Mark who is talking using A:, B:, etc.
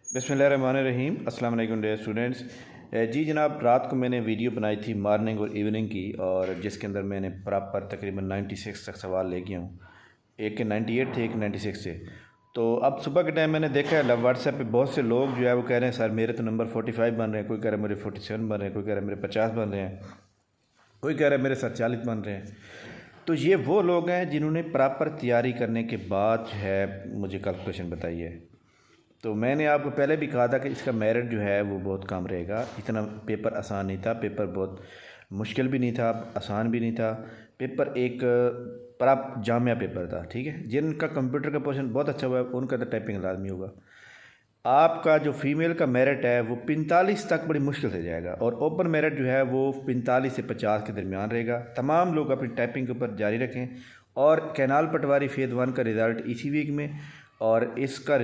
A: बिस्मिल्लाहिर्रहमानिर्रहीम। अस्सलाम वालेकुम डियर स्टूडेंट्स। जी जनाब, रात को मैंने वीडियो बनाई थी मॉर्निंग और इवनिंग की, और जिसके अंदर मैंने प्रॉपर तकरीबन 96 तक सवाल ले गया हूँ। एक के 98 थे, एक 96 थे। तो अब सुबह के टाइम मैंने देखा है व्हाट्सएप पे बहुत से लोग जो है वो कह रहे हैं सर मेरे तो नंबर 45 बन रहे हैं, कोई कह रहा है मेरे 47 बन रहे हैं, कोई कह रहा है मेरे 50 बन रहे हैं, कोई कह रहा है मेरे 47 बन रहे हैं। तो ये वो लोग हैं जिन्होंने प्रॉपर तैयारी करने के बाद जो है मुझे कैलकुलेशन बताई है। तो मैंने आपको पहले भी कहा था कि इसका मेरिट जो है वो बहुत कम रहेगा। इतना पेपर आसान नहीं था, पेपर बहुत मुश्किल भी नहीं था, आसान भी नहीं था। पेपर एक प्राप्त जामिया पेपर था, ठीक है। जिनका कंप्यूटर का पोर्शन बहुत अच्छा हुआ है उनका तो टाइपिंग लाजमी होगा। आपका जो फीमेल का मेरिट है वो 45 तक बड़ी मुश्किल से जाएगा, और ओपन मेरिट जो है वो 45 से 50 के दरमियान रहेगा। तमाम लोग अपनी टाइपिंग के ऊपर जारी रखें। और कैनाल पटवारी फेज़ 1 का रिज़ल्ट इसी वीक में, और इसका